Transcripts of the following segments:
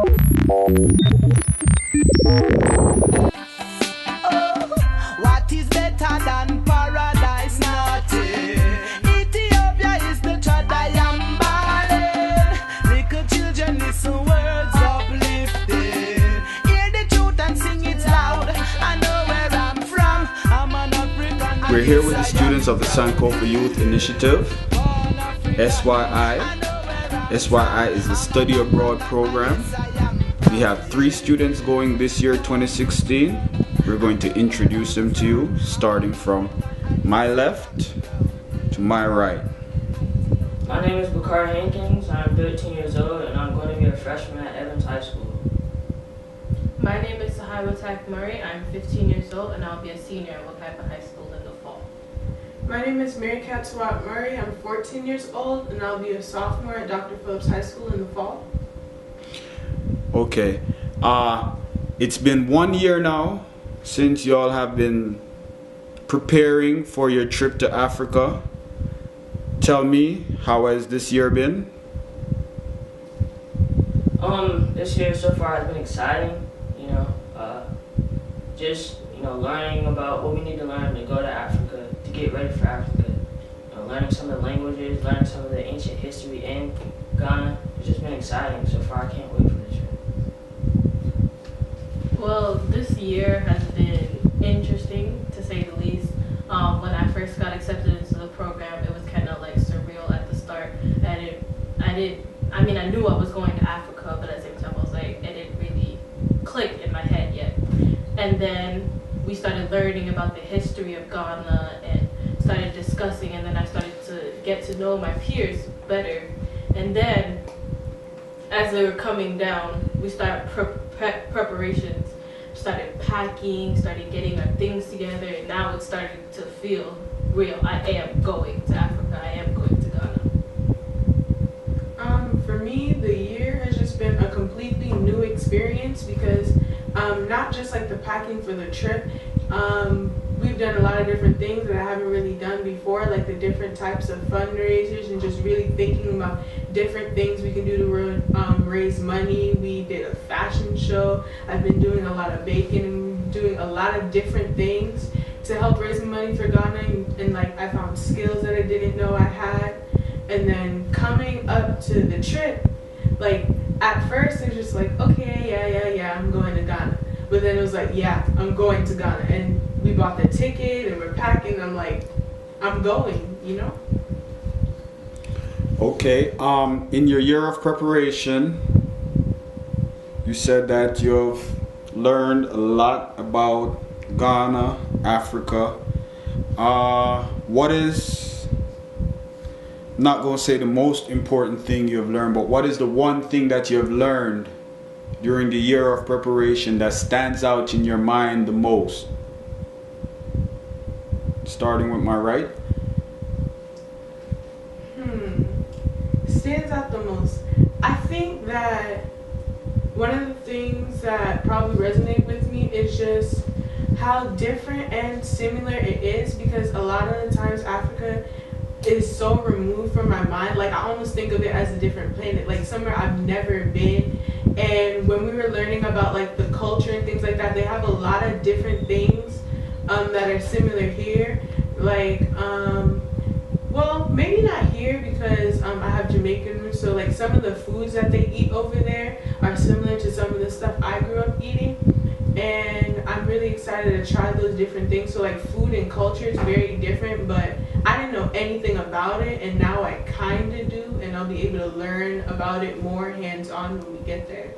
What is better than paradise? Nothing. Ethiopia is the child I am balling. Little children listen words uplifting. Hear the truth and sing it loud. I know where I'm from. I'm an African. We're here with the students of the Sankofa Youth Initiative, SYI. SYI is the Study Abroad program. We have 3 students going this year, 2016. We're going to introduce them to you, starting from my left to my right. My name is Bakar Hankins. I'm 13 years old and I'm going to be a freshman at H.A.B.E.S.H High School. My name is H.A.B.E.S.H Murray. I'm 15 years old and I'll be a senior at BLAK IWA High School in the fall. My name is Mary Katswat Murray. I'm 14 years old and I'll be a sophomore at Dr. Phillips High School in the fall. Okay, it's been 1 year now since y'all have been preparing for your trip to Africa. Tell me, how has this year been? This year so far has been exciting, just learning about what we need to learn to go to Africa, to get ready for Africa. Learning some of the languages, learning some of the ancient history in Ghana. It's just been exciting so far. I can't wait for this trip. Well, this year has been interesting to say the least. When I first got accepted into the program, it was kind of like surreal at the start. I knew I was going to Africa, but at the same time I was like, it didn't really click in my head yet. And then we started learning about the history of Ghana and started discussing, and then I started to get to know my peers better. And then as they were coming down, we started preparations, started packing, started getting our things together, and now it's starting to feel real. I am going to Africa. I am going to Ghana. For me, the year has just been a completely new experience because not just like the packing for the trip, we've done a lot of different things that I haven't really done before, like the different types of fundraisers and just really thinking about different things we can do to raise money. We did a fashion show. I've been doing a lot of baking and doing a lot of different things to help raise money for Ghana, and like I found skills that I didn't know I had. And then coming up to the trip, like at first it was just like, okay, yeah, I'm going to Ghana. But then it was like, yeah, I'm going to Ghana. And we bought the ticket and we're packing. I'm like, I'm going, Okay, in your year of preparation, you said that you've learned a lot about Ghana, Africa. What is, not going to say the most important thing you've learned, but what is the one thing that you've learned during the year of preparation that stands out in your mind the most? Starting with my right. Stands out the most. I think that one of the things that probably resonate with me is just how different and similar it is, because a lot of the times Africa is so removed from my mind. Like I almost think of it as a different planet, like somewhere I've never been. And when we were learning about like the culture and things like that, they have a lot of different things that are similar here. Like well, maybe not here because I have Jamaican roots, so like some of the foods that they eat over there are similar to some of the stuff I grew up eating. And I'm really excited to try those different things. So like food and culture is very different, but I didn't know anything about it, and now I kind of do, and I'll be able to learn about it more hands-on when we get there.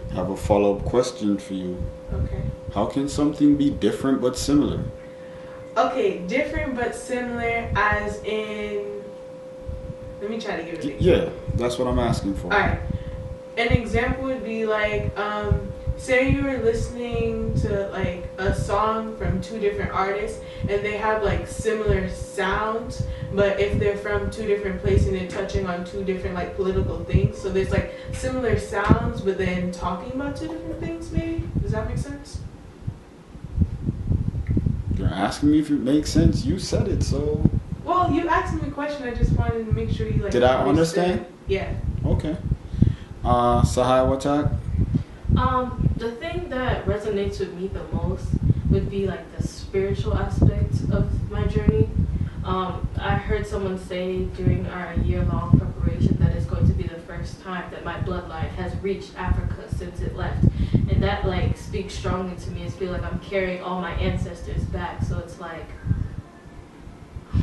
I have a follow-up question for you. Okay. How can something be different but similar? Okay, different but similar as in, let me try to give it an example. Yeah, that's what I'm asking for. Alright, an example would be like, say you were listening to like a song from 2 different artists and they have like similar sounds, but if they're from 2 different places and they're touching on 2 different like political things, so there's like similar sounds but then talking about 2 different things maybe? Does that make sense? You're asking me if it makes sense? You said it, so... Well, you asked me a question, I just wanted to make sure you like... Did I understand? Yeah. Okay. Sahai, what's that? The thing that resonates with me the most would be like the spiritual aspect of my journey. I heard someone say during our year-long preparation that it's going to be the first time that my bloodline has reached Africa since it left. And that like speaks strongly to me. I feel like I'm carrying all my ancestors back. So it's like,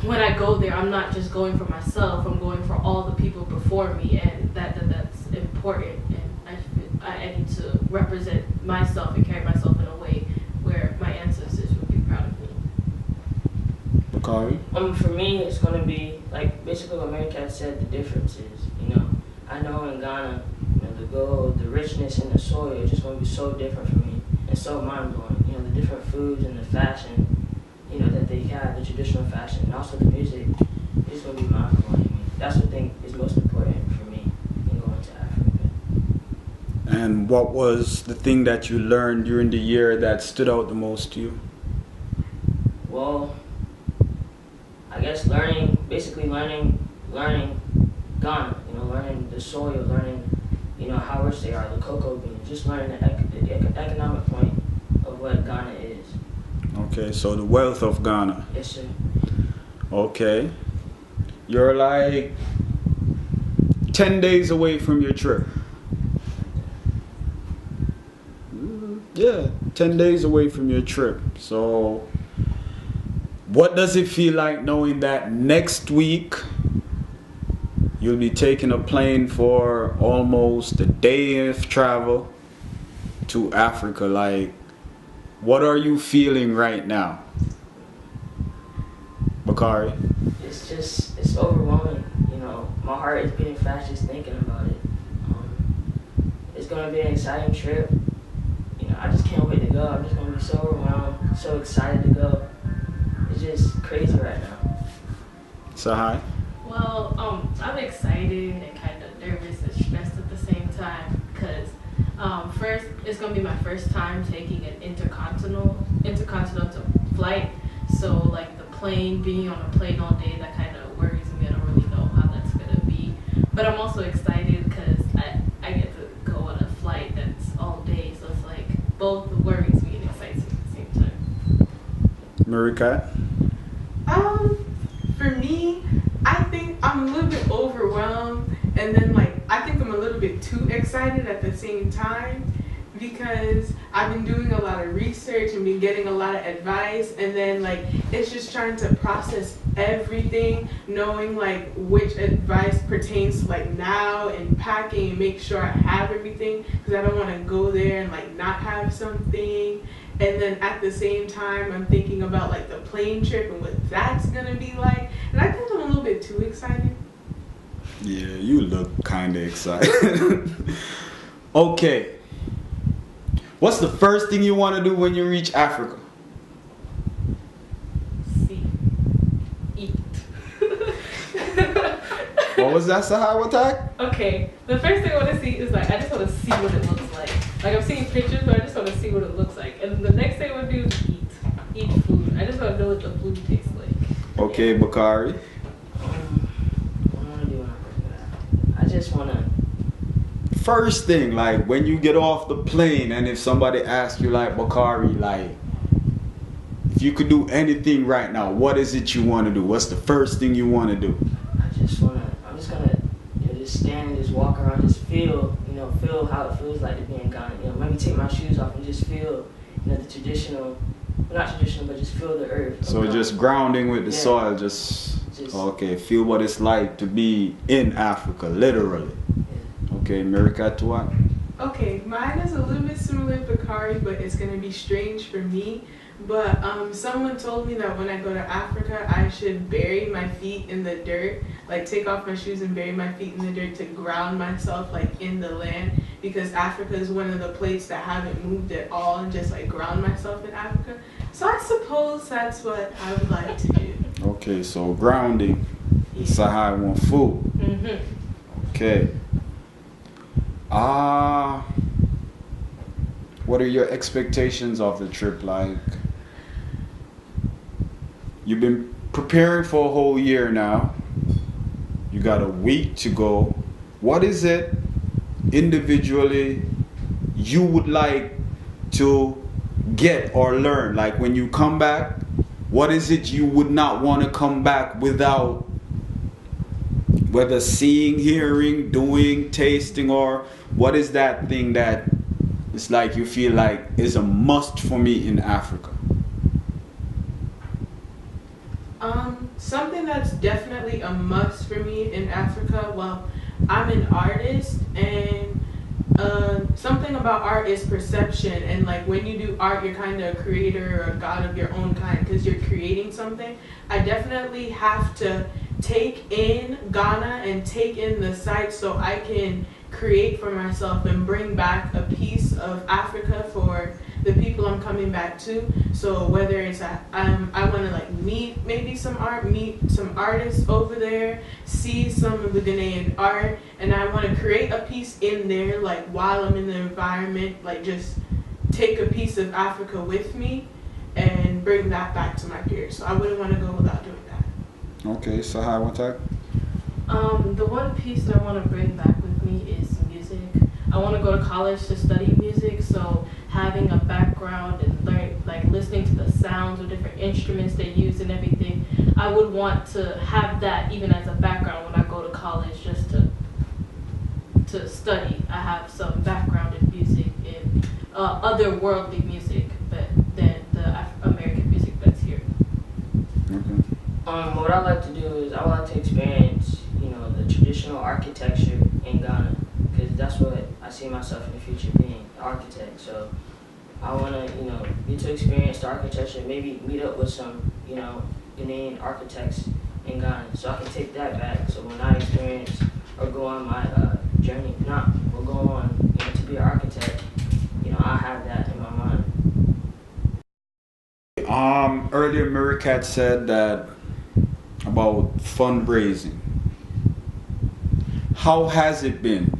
when I go there, I'm not just going for myself, I'm going for all the people before me, and that's important. And I need to represent myself and carry myself in a way where my ancestors would be proud of me. Bakari? For me, it's going to be, like, basically what Mary Kat said, the difference is, I know in Ghana, the gold, the richness in the soil is just going to be so different for me and so mind-blowing. The different foods and the fashion, that they have, the traditional fashion, and also the music, it's going to be mind-blowing to me. That's what I think is most important for me in going to Africa. And what was the thing that you learned during the year that stood out the most to you? Well, I guess learning Ghana, learning the soil, learning, how rich they are, the cocoa beans, just learning the economic point of what Ghana is. Okay, so the wealth of Ghana. Yes, sir. Okay. You're like 10 days away from your trip. Yeah, 10 days away from your trip. So, what does it feel like knowing that next week you'll be taking a plane for almost a day of travel to Africa? Like, what are you feeling right now, Bakari? It's overwhelming. My heart is beating fast just thinking about it. It's going to be an exciting trip. I just can't wait to go. I'm just going to be so overwhelmed, so excited to go. It's just crazy right now. Sahai? Well, I'm excited and kind of nervous and stressed at the same time because first, it's going to be my first time taking an intercontinental flight. So, like, being on a plane all day, that kind of worries me. I don't really know how that's going to be. But I'm also excited because I get to go on a flight that's all day. So it's like both worries me and excites me at the same time. Marika? For me, I think I'm a little bit overwhelmed, and then I think I'm a little bit too excited at the same time because I've been doing a lot of research and been getting a lot of advice, and then it's just trying to process everything, knowing which advice pertains to now and packing and make sure I have everything because I don't want to go there and not have something. And then at the same time, I'm thinking about the plane trip and what that's gonna be like. And I think I'm a little bit too excited. Yeah, you look kind of excited. Okay. What's the first thing you want to do when you reach Africa? Eat. What was that, Sahai? What time? Okay, the first thing I want to see is I just want to see what it looks like. I'm seeing pictures, but I just want to see what it looks like. And the next thing I want to do is eat food. I just want to know what the food tastes like. Okay, Bakari. What do I want to do when I just want to... First thing, when you get off the plane and if somebody asks you Bakari, if you could do anything right now, what is it you want to do? What's the first thing you want to do? I'm just gonna just stand and just walk around, just feel how it feels like to be in Ghana. Maybe take my shoes off and just feel, the traditional, not traditional, but just feel the earth. So just grounding with the soil, just okay, feel what it's like to be in Africa, literally. Yeah. Okay, Marika, to what? Okay, mine is a little bit similar to Bakari, but it's gonna be strange for me. But someone told me that when I go to Africa, I should bury my feet in the dirt, take off my shoes and bury my feet in the dirt to ground myself in the land, because Africa is one of the places that haven't moved at all, and just ground myself in Africa. So I suppose that's what I would like to do. Okay, so grounding. Yeah. Sahai want food. Mm-hmm. Okay. What are your expectations of the trip like? You've been preparing for a whole year now. You got a week to go. What is it individually you would like to get or learn? Like when you come back, what is it you would not want to come back without, whether seeing, hearing, doing, tasting, or what is that thing that it's like you feel like is a must for me in Africa? Something that's definitely a must for me in Africa, well, I'm an artist, and something about art is perception, and like when you do art, you're kind of a creator or a god of your own kind because you're creating something. I definitely have to take in Ghana and take in the sights so I can create for myself and bring back a piece of Africa for the people I'm coming back to. So whether it's I want to like meet maybe some artists over there, see some of the Ghanaian art, and I want to create a piece in there, like while I'm in the environment, like just take a piece of Africa with me and bring that back to my peers. So I wouldn't want to go without doing that. Okay, so how one time? The one piece that I want to bring back with me is music. I want to go to college to study music, so having a background and listening to the sounds of different instruments they use and everything, I would want to have that even as a background when I go to college, just to study. I have some background in music, in otherworldly music, but than the American music that's here. Okay. What I like to do is I like to experience, the traditional architecture in Ghana, because that's what I see myself in the future being, an architect. So I want to, get to experience the architecture, maybe meet up with some, Ghanaian architects in Ghana, so I can take that back. So when I experience or go on my journey, or go on, to be an architect, I have that in my mind. Earlier Mirikat said that about fundraising. How has it been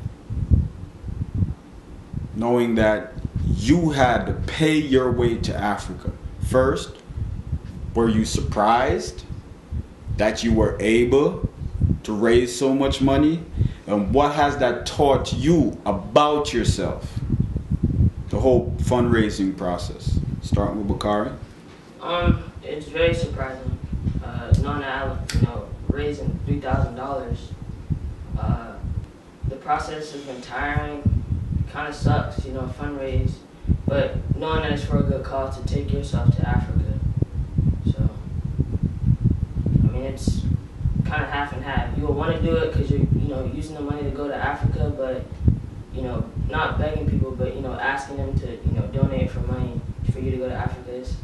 knowing that you had to pay your way to Africa? First, were you surprised that you were able to raise so much money? And what has that taught you about yourself? The whole fundraising process. Starting with Bakari. It's very surprising. Knowing that raising $3,000. The process has been tiring. Kind of sucks, fundraise. But knowing that it's for a good cause to take yourself to Africa. So, it's kind of half and half. You will want to do it because you're, using the money to go to Africa, but, not begging people, but, asking them to, donate for money for you to go to Africa. It's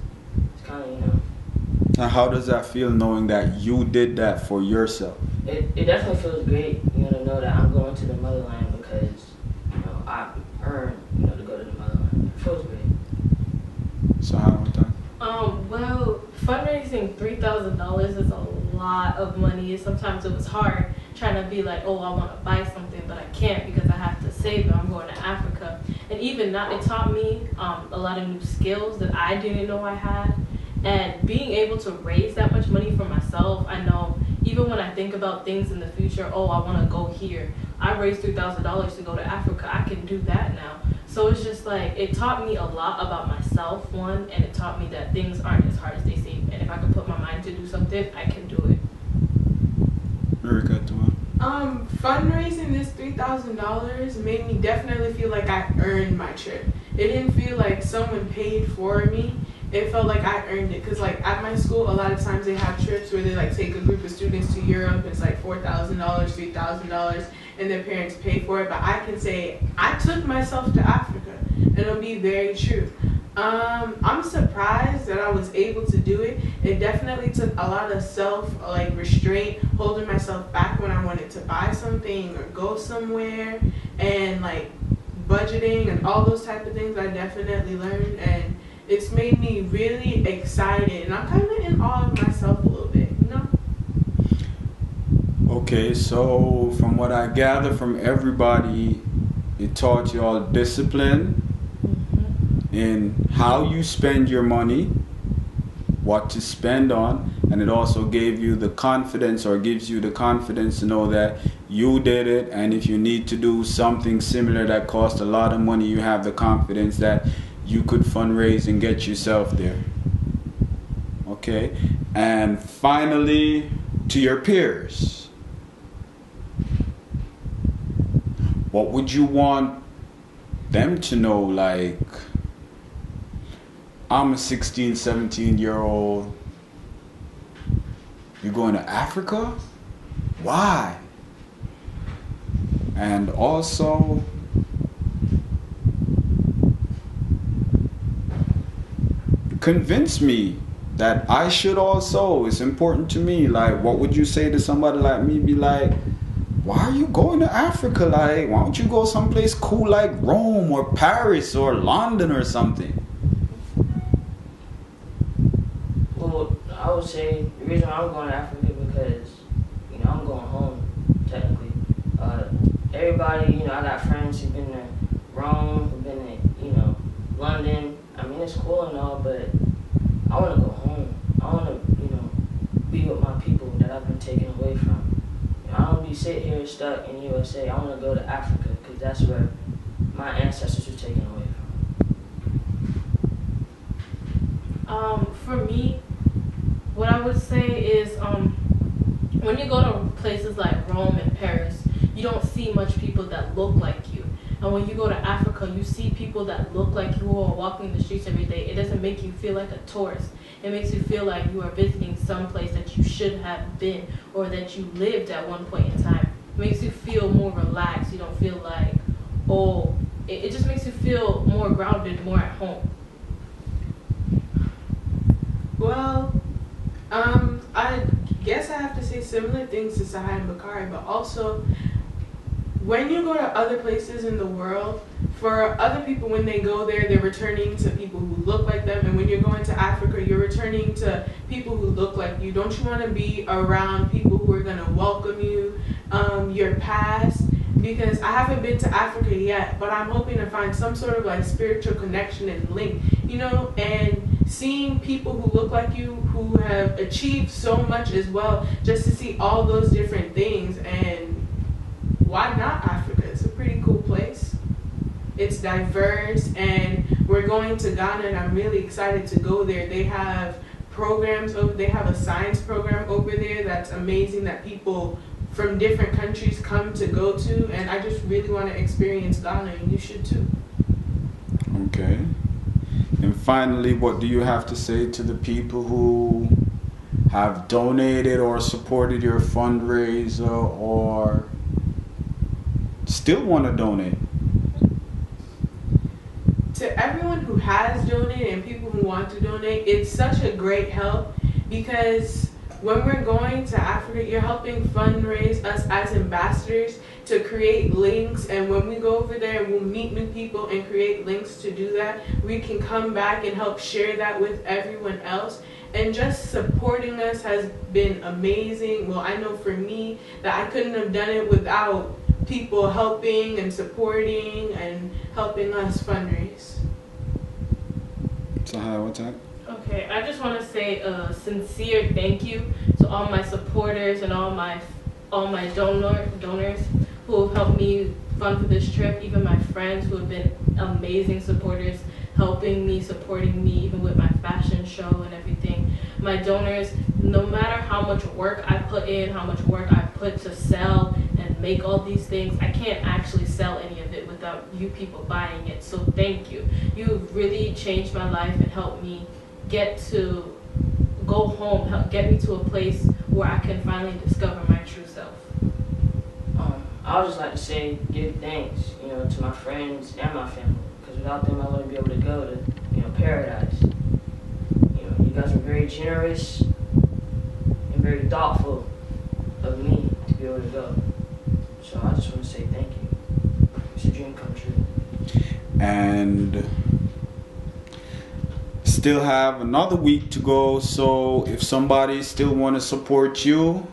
kind of, Now, how does that feel knowing that you did that for yourself? It definitely feels great, to know that I'm going to the motherland because, I earned, to go to the motherland. It feels great. So how about that? Well, fundraising $3,000 is a lot of money. Sometimes it was hard trying to be like, oh, I want to buy something, but I can't because I have to save it. I'm going to Africa. And even that, it taught me a lot of new skills that I didn't know I had. And being able to raise that much money for myself, I know even when I think about things in the future, oh, I want to go here. I raised $3,000 to go to Africa. I can do that now. So it's just like, it taught me a lot about myself, one, and it taught me that things aren't as hard as they seem. And if I can put my mind to do something, I can do it. Very good, Duane. Fundraising this $3,000 made me definitely feel like I earned my trip. It didn't feel like someone paid for me. It felt like I earned it, because like at my school, a lot of times they have trips where they like take a group of students to Europe. It's like $4,000, $3,000, and their parents pay for it. But I can say I took myself to Africa, and it'll be very true. I'm surprised that I was able to do it. It definitely took a lot of restraint, holding myself back when I wanted to buy something or go somewhere, and like budgeting and all those type of things. I definitely learned, and it's made me really excited, and I'm kind of in awe of myself a little bit, Okay, so from what I gather from everybody, it taught you all discipline in how you spend your money, what to spend on, and it also gave you the confidence, or gives you the confidence to know that you did it, and if you need to do something similar that costs a lot of money, you have the confidence that you could fundraise and get yourself there. Okay, and finally, to your peers, what would you want them to know? Like, I'm a 16, 17-year-old. You're going to Africa? Why? And also, convince me that I should also. It's important to me. Like, what would you say to somebody like me? Be like, why are you going to Africa? Like, why don't you go someplace cool like Rome or Paris or London or something? Well, I would say the reason why I'm going to Africa because, you know, I'm going home, technically. Everybody, you know, I got friends who've been to Rome, who've been to, you know, London. I mean, it's cool and all, but I want to go home. I want to, you know, be with my people that I've been taken away from. You know, I don't be sitting here stuck in the USA. I want to go to Africa because that's where my ancestors were taken away from. For me, what I would say is when you go to places like Rome and Paris, you don't see much people that look like you. And when you go to Africa, you see people that look like you who are walking the streets every day. It doesn't make you feel like a tourist. It makes you feel like you are visiting some place that you should have been or that you lived at one point in time. It makes you feel more relaxed. You don't feel like, oh, it just makes you feel more grounded, more at home. Well, I guess I have to say similar things to Sahai and Bakari, but also when you go to other places in the world, for other people when they go there, they're returning to people who look like them, and when you're going to Africa, you're returning to people who look like you. Don't you want to be around people who are going to welcome you, your past? Because I haven't been to Africa yet, but I'm hoping to find some sort of like spiritual connection and link, you know, and seeing people who look like you, who have achieved so much as well, just to see all those different things. And why not Africa? It's a pretty cool place. It's diverse, and we're going to Ghana, and I'm really excited to go there. They have programs over, they have a science program over there that's amazing that people from different countries come to go to, and I just really want to experience Ghana, and you should too. Okay. And finally, what do you have to say to the people who have donated or supported your fundraiser or still want to donate? To everyone who has donated and people who want to donate, it's such a great help because when we're going to Africa, you're helping fundraise us as ambassadors to create links, and when we go over there, we'll meet new people and create links to do that. We can come back and help share that with everyone else. And just supporting us has been amazing. Well, I know for me that I couldn't have done it without people helping and supporting and helping us fundraise. So, hi, what's that? Okay, I just want to say a sincere thank you to all my supporters and all my donors who have helped me fund for this trip, even my friends who have been amazing supporters, helping me, supporting me, even with my fashion show and everything. My donors, no matter how much work I put in, how much work I put to sell and make all these things, I can't actually sell any of it without you people buying it. So thank you. You've really changed my life and helped me get to go home, get me to a place where I can finally discover my true self. I would just like to say, give thanks, you know, to my friends and my family, because without them, I wouldn't be able to go to, you know, paradise. You know, you guys were very generous and very thoughtful of me to be able to go. So I just want to say thank you. It's a dream come true. And still have another week to go, so if somebody still want to support you,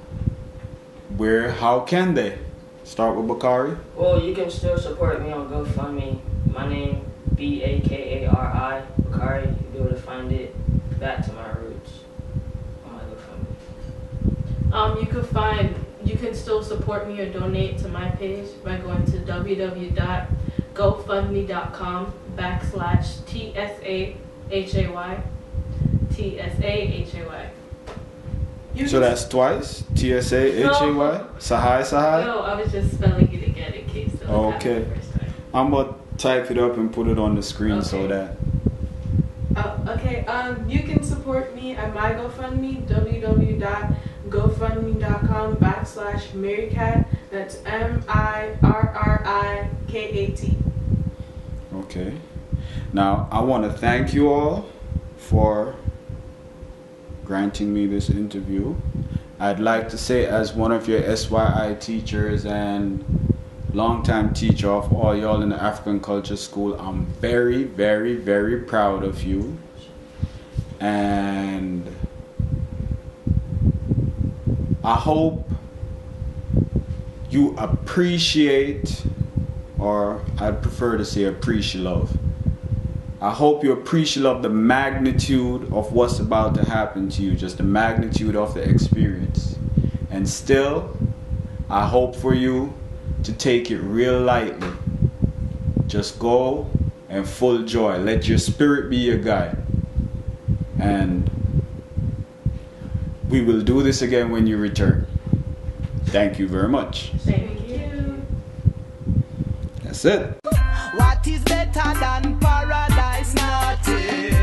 how can they? Start with Bakari. Well, you can still support me on GoFundMe. My name, B-A-K-A-R-I, Bakari. You'll be able to find it back to my roots on my GoFundMe. You you can still support me or donate to my page by going to www.gofundme.com/TSAHAY. TSAHAY. So that's twice? TSAHAY? No. Sahai? No, I was just spelling it again in case it was Okay. the first time. I'm going to type it up and put it on the screen so Okay. that... Okay, you can support me at my GoFundMe, www.gofundme.com/MaryKat. That's MIRRIKAT. Okay. Now, I want to thank you all for granting me this interview. I'd like to say, as one of your SYI teachers and longtime teacher of all y'all in the African Kulcha School, I'm very, very, very proud of you. And I hope you appreciate, or I'd prefer to say appreciate. I hope you appreciate the magnitude of what's about to happen to you, just the magnitude of the experience. And still, I hope for you to take it real lightly. Just go and full joy. Let your spirit be your guide. And we will do this again when you return. Thank you very much. Thank you. That's it. What is better than paradise? Nothing.